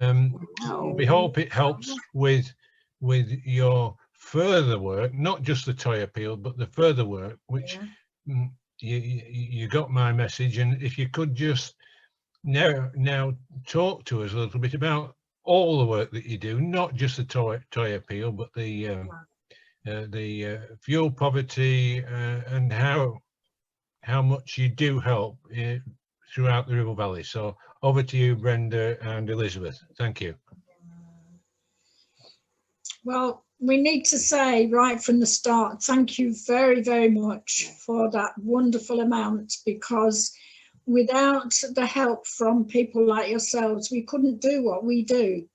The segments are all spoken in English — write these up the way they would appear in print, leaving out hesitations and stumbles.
We hope it helps with your further work, not just the toy appeal, but the further work, which you got my message. And if you could just now talk to us a little bit about all the work that you do, not just the toy appeal, but the fuel poverty and how much you do help throughout the Ribble Valley. So over to you, Brenda and Elizabeth. Thank you. Well, we need to say right from the start, thank you very, very much for that wonderful amount, because without the help from people like yourselves, we couldn't do what we do.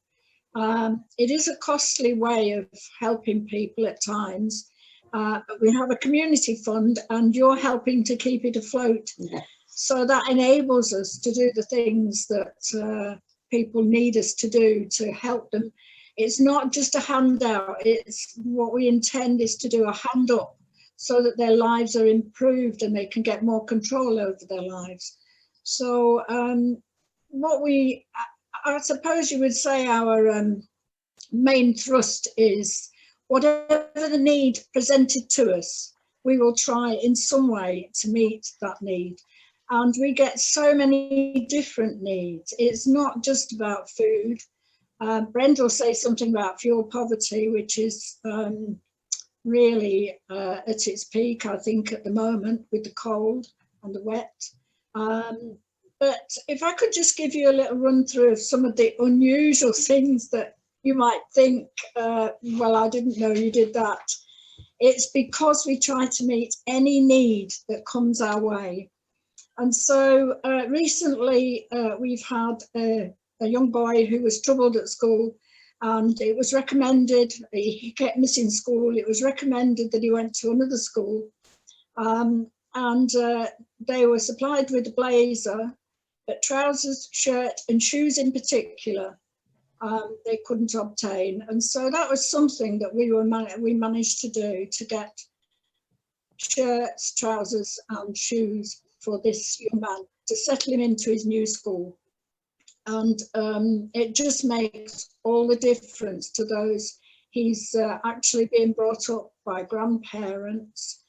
It is a costly way of helping people at times, but we have a community fund and you're helping to keep it afloat. Yeah. So that enables us to do the things that people need us to do to help them. It's not just a handout, it's what we intend is to do a hand up so that their lives are improved and they can get more control over their lives. So I suppose you would say our main thrust is whatever the need presented to us, we will try in some way to meet that need. And we get so many different needs. It's not just about food. Brenda will say something about fuel poverty, which is really at its peak, I think, at the moment with the cold and the wet. But if I could just give you a little run through of some of the unusual things that you might think, well, I didn't know you did that. It's because we try to meet any need that comes our way. And so recently we've had a young boy who was troubled at school, and it was recommended, he kept missing school, it was recommended that he went to another school, and they were supplied with a blazer, but trousers, shirt and shoes in particular they couldn't obtain. And so that was something that we managed to do, to get shirts, trousers and shoes for this young man to settle him into his new school. And it just makes all the difference to those. He's actually being brought up by grandparents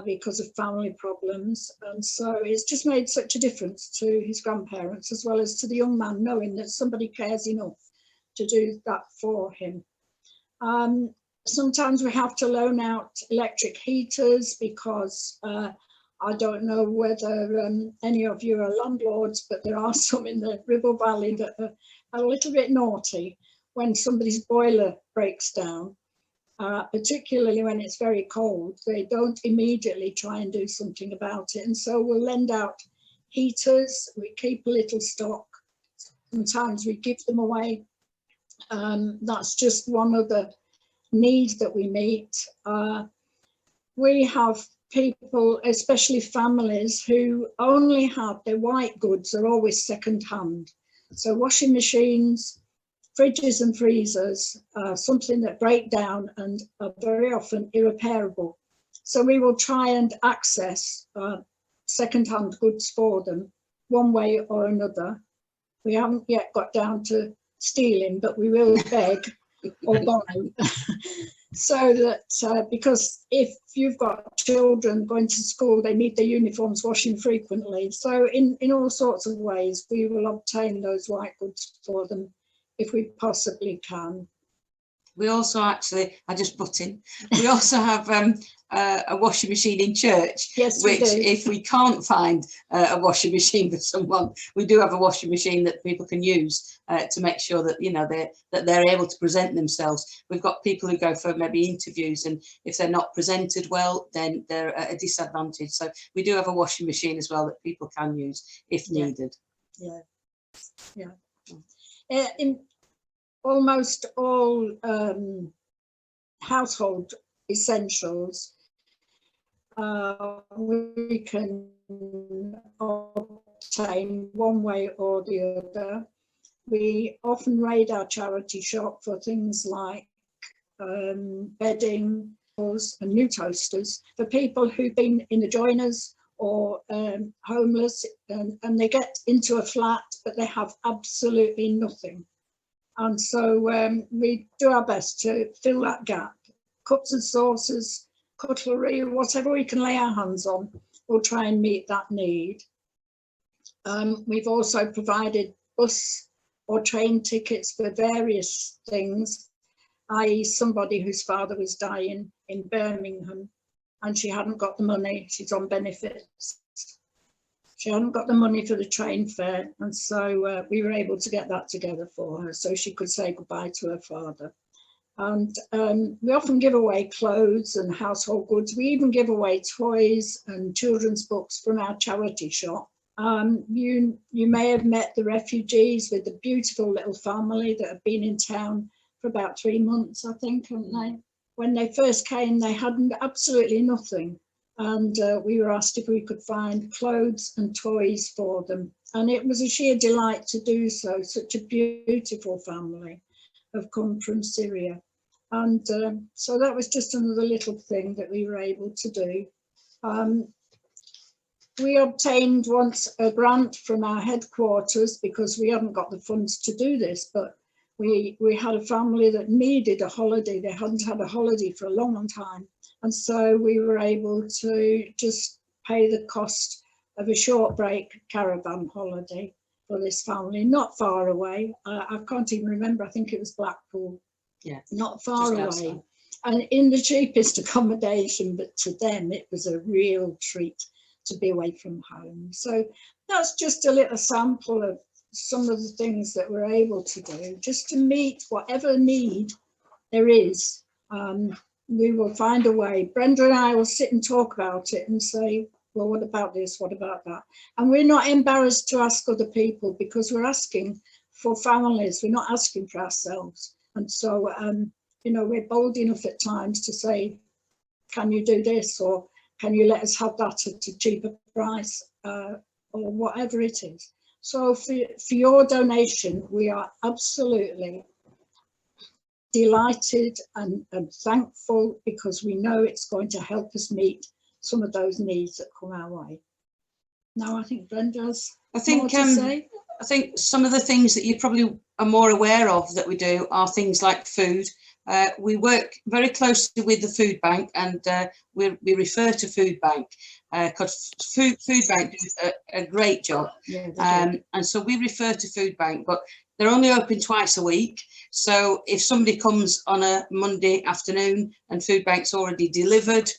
because of family problems, and so it's just made such a difference to his grandparents as well as to the young man, knowing that somebody cares enough to do that for him. Sometimes we have to loan out electric heaters because I don't know whether any of you are landlords, but there are some in the Ribble Valley that are a little bit naughty when somebody's boiler breaks down, particularly when it's very cold. They don't immediately try and do something about it. And so we'll lend out heaters, we keep a little stock, sometimes we give them away. That's just one of the needs that we meet. We have people, especially families, who only have their white goods are always second hand. So washing machines, fridges and freezers are something that break down and are very often irreparable. So we will try and access second hand goods for them one way or another. We haven't yet got down to stealing, but we will beg or borrow. So that because if you've got children going to school, they need their uniforms washing frequently. So in all sorts of ways, we will obtain those white goods for them if we possibly can. We also actually, I just put in, we also have a washing machine in church. Yes, which if we can't find a washing machine for someone, we do have a washing machine that people can use to make sure that, you know, they're able to present themselves. We've got people who go for maybe interviews, and if they're not presented well, then they're at a disadvantage. So we do have a washing machine as well that people can use if needed. Yeah, yeah. In almost all household essentials, we can obtain one way or the other. We often raid our charity shop for things like bedding and new toasters for people who've been in the joiners or homeless, and they get into a flat but they have absolutely nothing. And so we do our best to fill that gap. Cups and saucers, cutlery, whatever we can lay our hands on, we'll try and meet that need. We've also provided bus or train tickets for various things, i.e. somebody whose father was dying in Birmingham and she hadn't got the money, she's on benefits. She hadn't got the money for the train fare, and so we were able to get that together for her so she could say goodbye to her father. And we often give away clothes and household goods. We even give away toys and children's books from our charity shop. You may have met the refugees with the beautiful little family that have been in town for about 3 months, I think, haven't they? When they first came, they had absolutely nothing. And we were asked if we could find clothes and toys for them. And it was a sheer delight to do so. Such a beautiful family have come from Syria. And so that was just another little thing that we were able to do. We obtained once a grant from our headquarters because we hadn't got the funds to do this, but we had a family that needed a holiday. They hadn't had a holiday for a long, long time. And so we were able to just pay the cost of a short break caravan holiday for this family, not far away. I can't even remember, I think it was Blackpool. Yeah, not far away. And in the cheapest accommodation, but to them it was a real treat to be away from home. So that's just a little sample of some of the things that we're able to do, just to meet whatever need there is. We will find a way. Brenda and I will sit and talk about it and say, well, what about this? What about that? And we're not embarrassed to ask other people because we're asking for families. We're not asking for ourselves. And so, you know, we're bold enough at times to say, can you do this? Or can you let us have that at a cheaper price? Or whatever it is. So for your donation, we are absolutely delighted and thankful because we know it's going to help us meet some of those needs that come our way. Now, I think Brenda's more to say. I think some of the things that you probably are more aware of that we do are things like food. We work very closely with the food bank, and we refer to food bank because food bank do a great job. Yeah, and so we refer to food bank, but they're only open twice a week. So if somebody comes on a Monday afternoon and food bank's already delivered,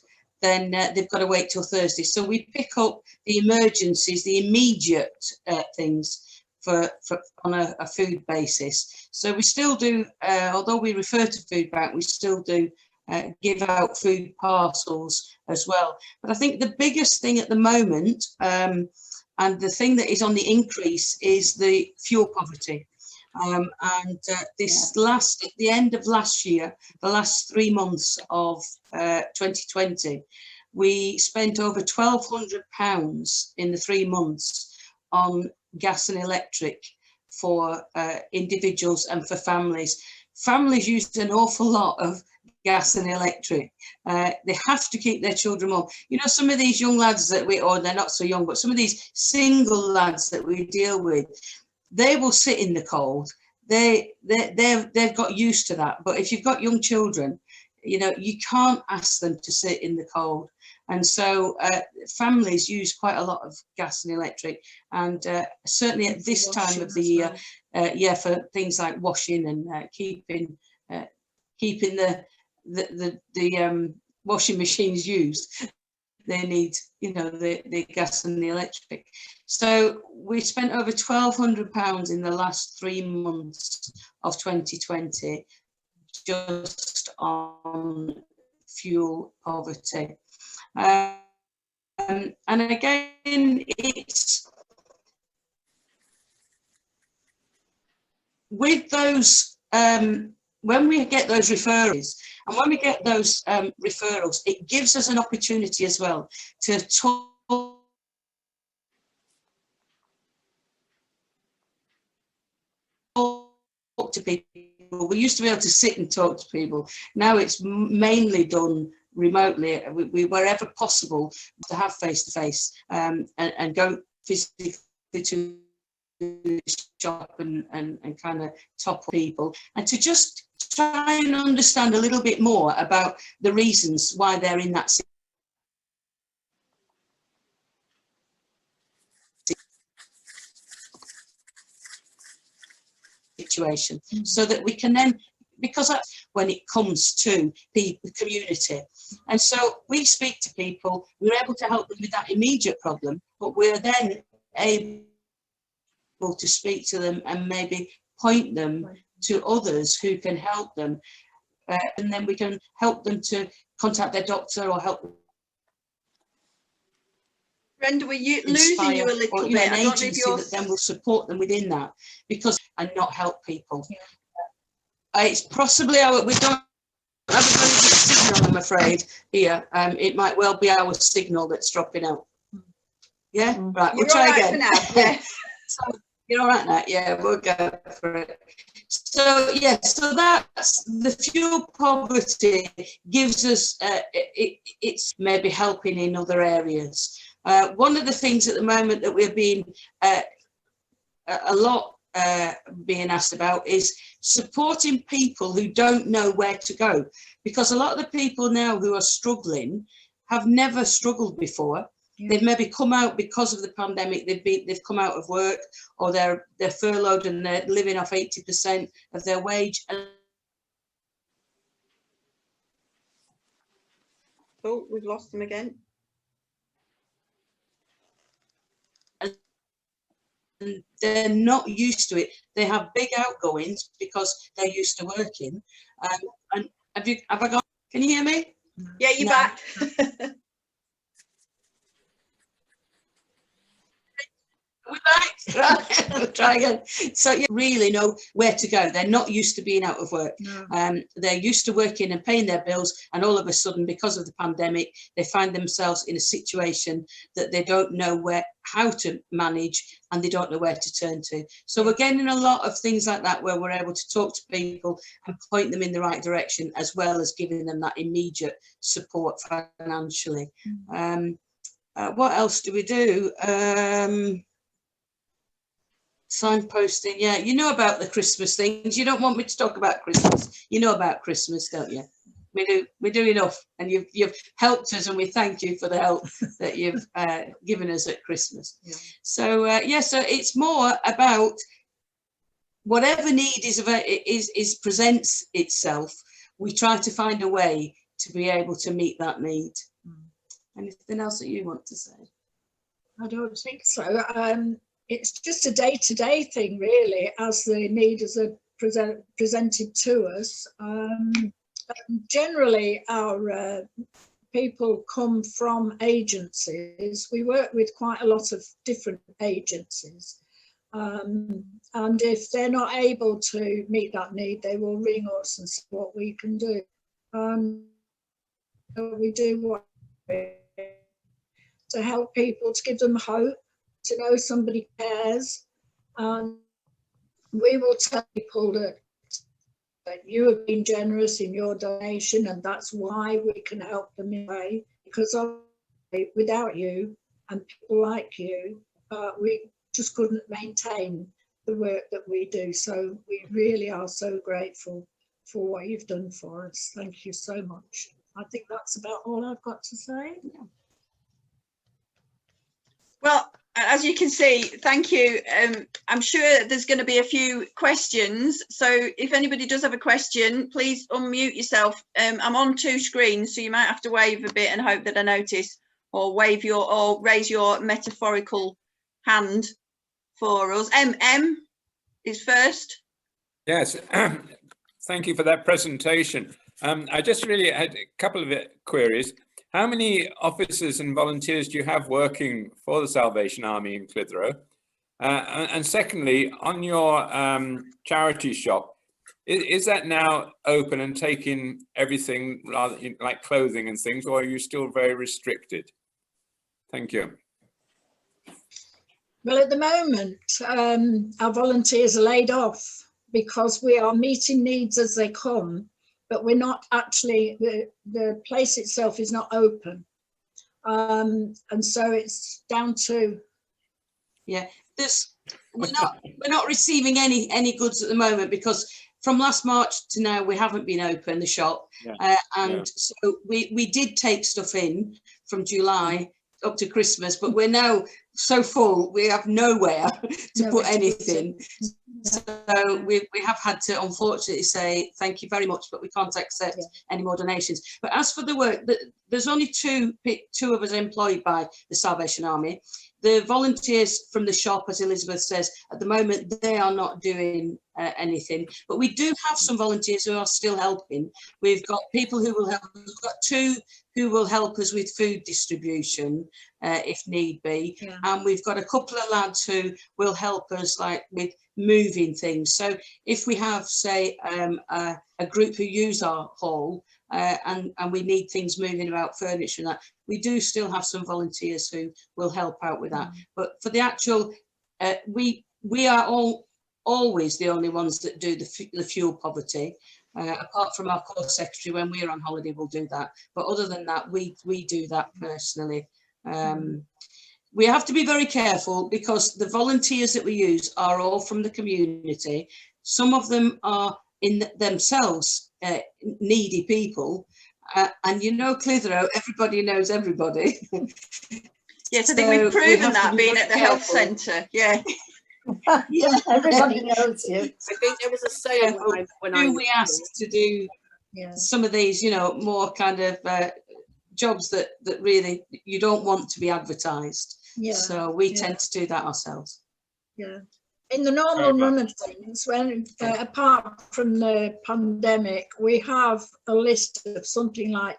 then they've got to wait till Thursday. So we pick up the emergencies, the immediate things on a food basis. So we still do, although we refer to food bank, we still do give out food parcels as well. But I think the biggest thing at the moment, and the thing that is on the increase, is the fuel poverty. At the end of last year, the last 3 months of 2020, we spent over £1,200 in the 3 months on gas and electric for individuals and for families. Families use an awful lot of gas and electric. They have to keep their children warm. You know, some of these young lads that or they're not so young, but some of these single lads that we deal with, they will sit in the cold. They've got used to that. But if you've got young children, you know, you can't ask them to sit in the cold. And so families use quite a lot of gas and electric, and certainly at this time of the year, for things like washing and keeping the washing machines used, they need, you know, the gas and the electric. So we spent over £1,200 in the last 3 months of 2020 just on fuel poverty. And again, it's with those, when we get those referrals, and when we get those referrals, it gives us an opportunity as well to talk to people. We used to be able to sit and talk to people. Now it's mainly done remotely. We wherever possible to have face-to-face and go physically to to shop and kind of top up people, and to just try and understand a little bit more about the reasons why they're in that situation, so that we can then, because that's when it comes to the community. And so we speak to people, we're able to help them with that immediate problem, but we're then able to speak to them and maybe point them to others who can help them, and then we can help them to contact their doctor or help them. Brenda, were you losing you a little or, bit? An agency that then will support them within that, because and not help people. Yeah. It's possibly we don't have a very good signal, I'm afraid, here. It might well be our signal that's dropping out. Yeah, right. We'll try again. For now. Yeah. So, you're all right now. Yeah, we'll go for it. So yeah, so that's the fuel poverty gives us. It's maybe helping in other areas. One of the things at the moment that we're being a lot being asked about is supporting people who don't know where to go, because a lot of the people now who are struggling have never struggled before. Yeah. They've maybe come out because of the pandemic. They've come out of work, or they're furloughed and they're living off 80% of their wage. Oh, we've lost them again. And they're not used to it. They have big outgoings because they're used to working. And have I got? Can you hear me? Yeah, you're back. Right, we'll try again. So you really know where to go. They're not used to being out of work. No. They're used to working and paying their bills, and all of a sudden, because of the pandemic, they find themselves in a situation that they don't know how to manage, and they don't know where to turn to. So we're getting a lot of things like that where we're able to talk to people and point them in the right direction, as well as giving them that immediate support financially. What else do we do? Signposting, yeah, you know about the Christmas things. You don't want me to talk about Christmas. You know about Christmas, don't you? We do enough, and you've helped us, and we thank you for the help that you've given us at Christmas. Yeah. So so it's more about whatever need is presents itself. We try to find a way to be able to meet that need. Anything else that you want to say? I don't think so. It's just a day-to-day thing, really, as the needs are presented to us. Generally, our people come from agencies. We work with quite a lot of different agencies. And if they're not able to meet that need, they will ring us and see what we can do. We do what to help people, to give them hope, to know somebody cares. And we will tell people that you have been generous in your donation, and that's why we can help them in a way, because without you and people like you, we just couldn't maintain the work that we do. So we really are so grateful for what you've done for us. Thank you so much. I think that's about all I've got to say. Yeah. Well, as you can see, thank you. I'm sure there's going to be a few questions. So if anybody does have a question, please unmute yourself. I'm on two screens, so you might have to wave a bit and hope that I notice, or raise your metaphorical hand for us. M is first. Yes, thank you for that presentation. I just really had a couple of queries. How many officers and volunteers do you have working for the Salvation Army in Clitheroe? And secondly, on your charity shop, is that now open and taking everything rather like clothing and things, or are you still very restricted? Thank you. Well, at the moment, our volunteers are laid off because we are meeting needs as they come. But we're not actually, the place itself is not open. And so it's down to... Yeah, there's We're not receiving any goods at the moment because from last March to now we haven't been open, the shop, so we did take stuff in from July up to Christmas, but we're now so full we have nowhere to put anything. So we have had to unfortunately say thank you very much, but we can't accept any more donations. But as for the work, there's only two of us employed by the Salvation Army. The volunteers from the shop, as Elizabeth says, at the moment they are not doing anything, but we do have some volunteers who are still helping. We've got people who will help. We've got two who will help us with food distribution if need be, and we've got a couple of lads who will help us like with moving things. So if we have, say, a group who use our hall and we need things moving about, furniture and that, we do still have some volunteers who will help out with that. But for the actual, we are always the only ones that do the fuel poverty. Apart from our course secretary, when we're on holiday, we'll do that. But other than that, we do that personally. We have to be very careful because the volunteers that we use are all from the community. Some of them are in themselves needy people. And you know, Clitheroe, everybody knows everybody. Yes, I think we've proven that being at the health centre. Yeah. Yeah, everybody knows you. I think there was a saying when we asked to do some of these, you know, more kind of jobs that really you don't want to be advertised. So we tend to do that ourselves. Yeah. In the normal run of things, when apart from the pandemic, we have a list of something like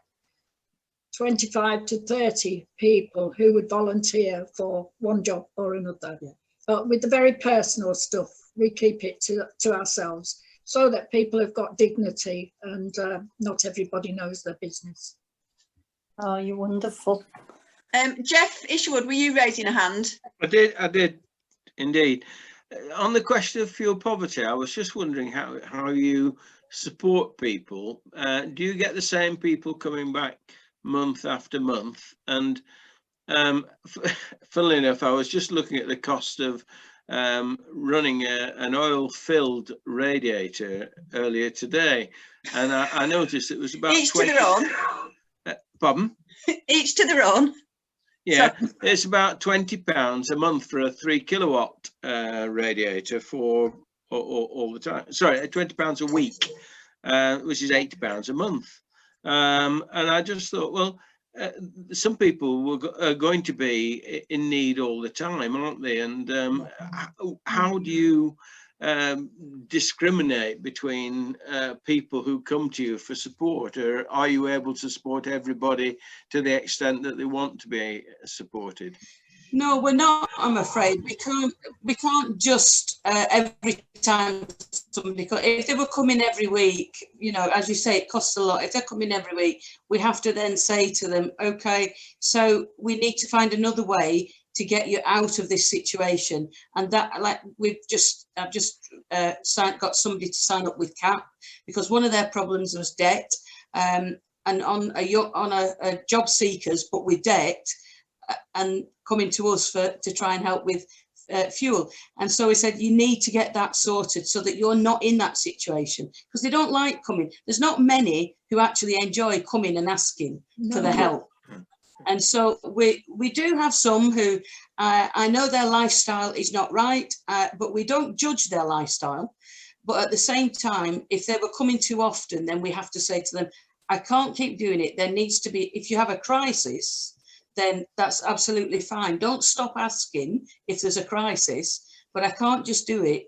25 to 30 people who would volunteer for one job or another. But with the very personal stuff, we keep it to ourselves so that people have got dignity and not everybody knows their business. Oh, you're wonderful. Jeff Isherwood, were you raising a hand? I did indeed. On the question of fuel poverty, I was just wondering how you support people. Do you get the same people coming back month after month? And funnily enough, I was just looking at the cost of running an oil-filled radiator earlier today, and I noticed it was about each 20... to their own. Pardon? Each to their own. Yeah, so it's about £20 a month for a 3 kilowatt radiator for all the time. Sorry, £20 a week, which is £80 a month. And I just thought, well, some people are going to be in need all the time, aren't they? And how do you discriminate between people who come to you for support, or are you able to support everybody to the extent that they want to be supported? No, we're not, I'm afraid. We can't just every time somebody comes. If they were coming every week, you know, as you say, it costs a lot. If they're coming every week, we have to then say to them, okay, so we need to find another way to get you out of this situation. And that, like, I've just got somebody to sign up with CAP, because one of their problems was debt, and on a job seekers, but with debt, and coming to us to try and help with fuel. And so we said, you need to get that sorted so that you're not in that situation, because they don't like coming. There's not many who actually enjoy coming and asking for the help. And so we do have some who I know their lifestyle is not right, but we don't judge their lifestyle. But at the same time, if they were coming too often, then we have to say to them, I can't keep doing it. There needs to be, if you have a crisis, then that's absolutely fine. Don't stop asking if there's a crisis, but I can't just do it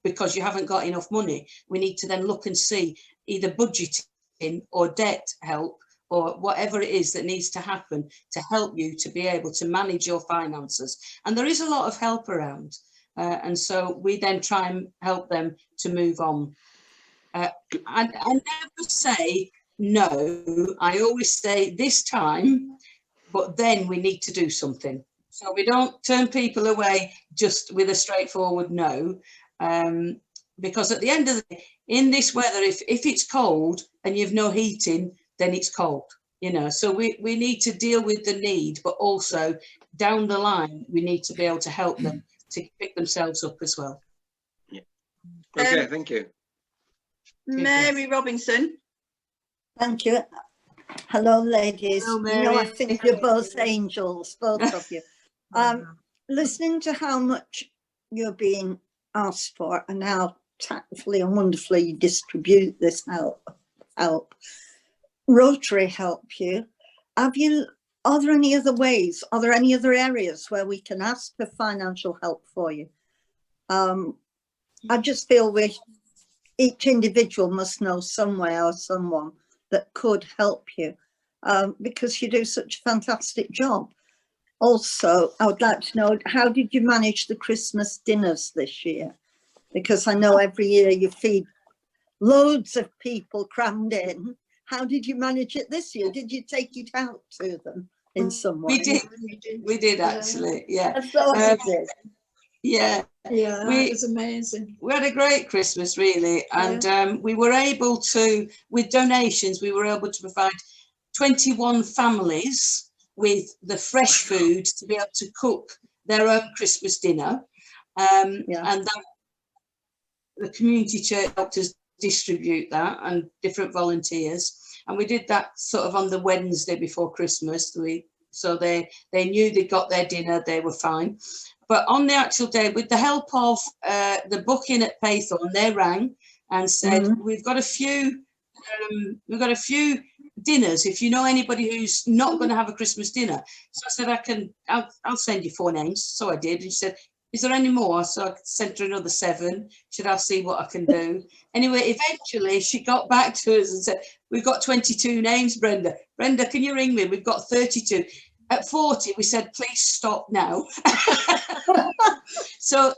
because you haven't got enough money. We need to then look and see either budgeting or debt help, or whatever it is that needs to happen to help you to be able to manage your finances. And there is a lot of help around. And so we then try and help them to move on. I never say no. I always say this time, but then we need to do something. So we don't turn people away just with a straightforward no. Because at the end of the day, in this weather, if it's cold and you've no heating, then it's cold, you know. So we need to deal with the need, but also down the line, we need to be able to help them to pick themselves up as well. Yeah. Okay, thank you. Mary Robinson. Thank you. Hello, ladies. Hello, You know, I Mary. think you're both angels, both of you. Listening to how much you're being asked for and how tactfully and wonderfully you distribute this help. Rotary help you. Are there any other ways? Are there any other areas where we can ask for financial help for you? I just feel each individual must know somewhere or someone that could help you, because you do such a fantastic job. Also, I would like to know, how did you manage the Christmas dinners this year? Because I know every year you feed loads of people crammed in. How did you manage it this year? Did you take it out to them in some way? We did actually, yeah. I thought you did. Yeah. Yeah, it was amazing. We had a great Christmas, really, and we were able to, with donations, we were able to provide 21 families with the fresh food to be able to cook their own Christmas dinner. And that, the community church helped us distribute that, and different volunteers. And we did that sort of on the Wednesday before Christmas. So they knew they got their dinner, they were fine. But on the actual day, with the help of the booking at Paythorn, they rang and said, we've got a few dinners. If you know anybody who's not going to have a Christmas dinner. So I said, I'll send you 4 names. So I did. And she said, is there any more? So I sent her another 7. Should I see what I can do? Anyway, eventually she got back to us and said, we've got 22 names, Brenda. Brenda, can you ring me? We've got 32. At 40, we said, please stop now. So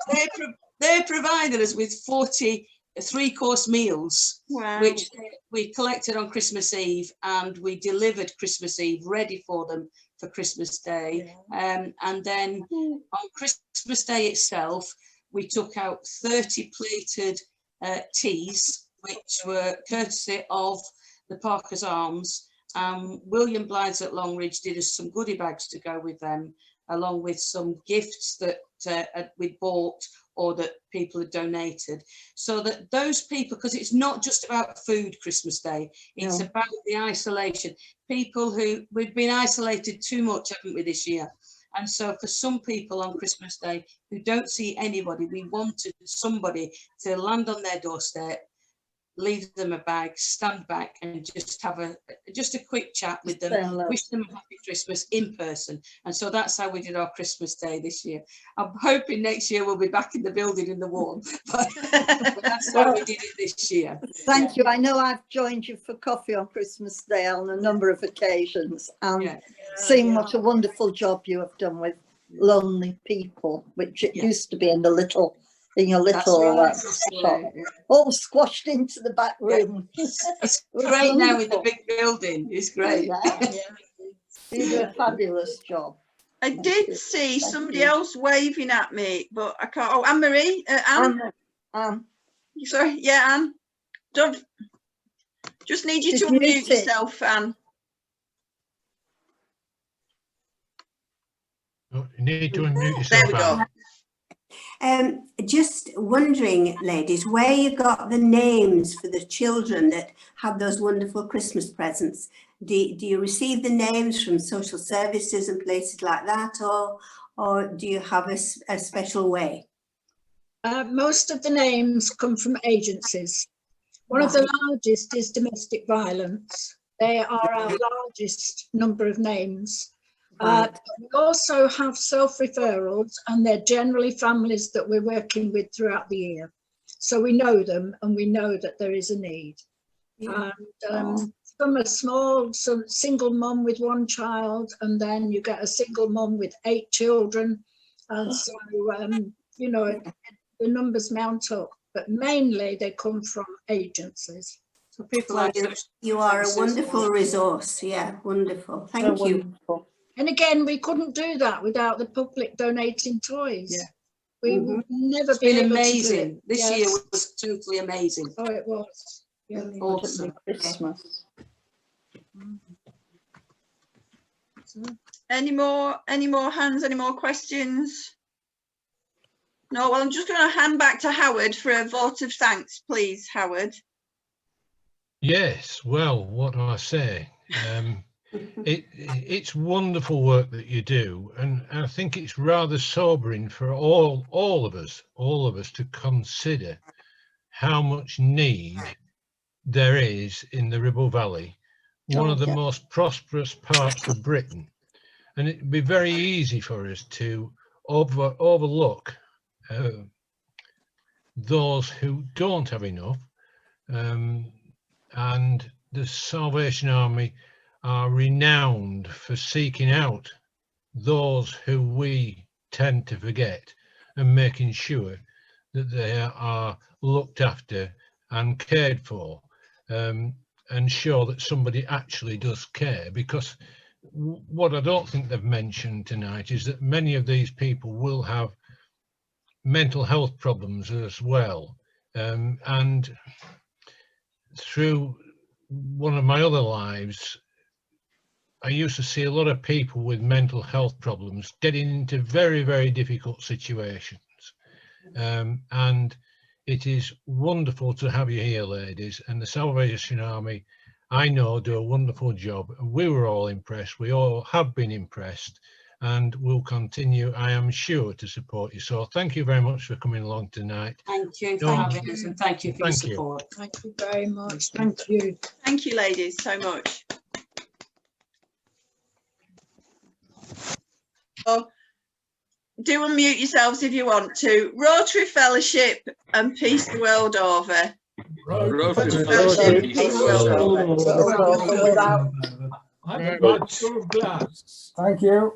they provided us with 40 3-course meals, which we collected on Christmas Eve, and we delivered Christmas Eve ready for them for Christmas Day. And then on Christmas Day itself, we took out 30 plated teas, which were courtesy of the Parker's Arms. William Blythe's at Longridge did us some goodie bags to go with them, along with some gifts that we bought or that people had donated, so that those people, because it's not just about food Christmas Day, it's about the isolation. People we've been isolated too much, haven't we, this year? And so for some people on Christmas Day who don't see anybody, we wanted somebody to land on their doorstep, leave them a bag, stand back and just have a quick chat with them, wish them a happy Christmas in person. And so that's how we did our Christmas Day this year. I'm hoping next year we'll be back in the building in the warm, but that's how we did it this year. Thank you. I know I've joined you for coffee on Christmas Day on a number of occasions, and seeing what a wonderful job you have done with lonely people, which it used to be in your little shop, all squashed into the back room. It's great now in the big building. It's great. You do a fabulous job. I did see somebody else waving at me, but I can't. Oh, Anne-Marie, Anne. Sorry, yeah, Anne. Don't. Just need you to unmute yourself, Anne. Oh, you need to unmute yourself. There we go. Just wondering, ladies, where you got the names for the children that had those wonderful Christmas presents. Do you receive the names from social services and places like that, or do you have a special way? Most of the names come from agencies. One of the largest is domestic violence. They are our largest number of names. We also have self-referrals, and they're generally families that we're working with throughout the year. So we know them and we know that there is a need. And some are small, some single mum with 1 child, and then you get a single mum with 8 children. And so, you know, the numbers mount up, but mainly they come from agencies. So people you are a wonderful resource. Yeah, wonderful. Thank you. Wonderful. And again, we couldn't do that without the public donating toys. Yeah. We would never It's be been able amazing. to do it. This year was totally amazing. Oh, it was. Yeah. Awesome. Christmas. Any more hands? Any more questions? No, well, I'm just going to hand back to Howard for a vote of thanks, please, Howard. Yes, well, what do I say? It's wonderful work that you do, and I think it's rather sobering for all of us to consider how much need there is in the Ribble Valley, one of the most prosperous parts of Britain, and it'd be very easy for us to overlook those who don't have enough, and the Salvation Army are renowned for seeking out those who we tend to forget and making sure that they are looked after and cared for, and show that somebody actually does care. Because what I don't think they've mentioned tonight is that many of these people will have mental health problems as well, and through one of my other lives, I used to see a lot of people with mental health problems getting into very, very difficult situations. And it is wonderful to have you here, ladies, and the Salvation Army, I know, do a wonderful job. We were all impressed. We all have been impressed, and will continue, I am sure, to support you. So thank you very much for coming along tonight. Thank you for having us, and thank you for your support. Thank you very much. Thank you. Thank you, ladies, so much. So, do unmute yourselves if you want to. Rotary Fellowship and peace the world over. Rotary Fellowship, peace the world over. Have a good glass. Thank you.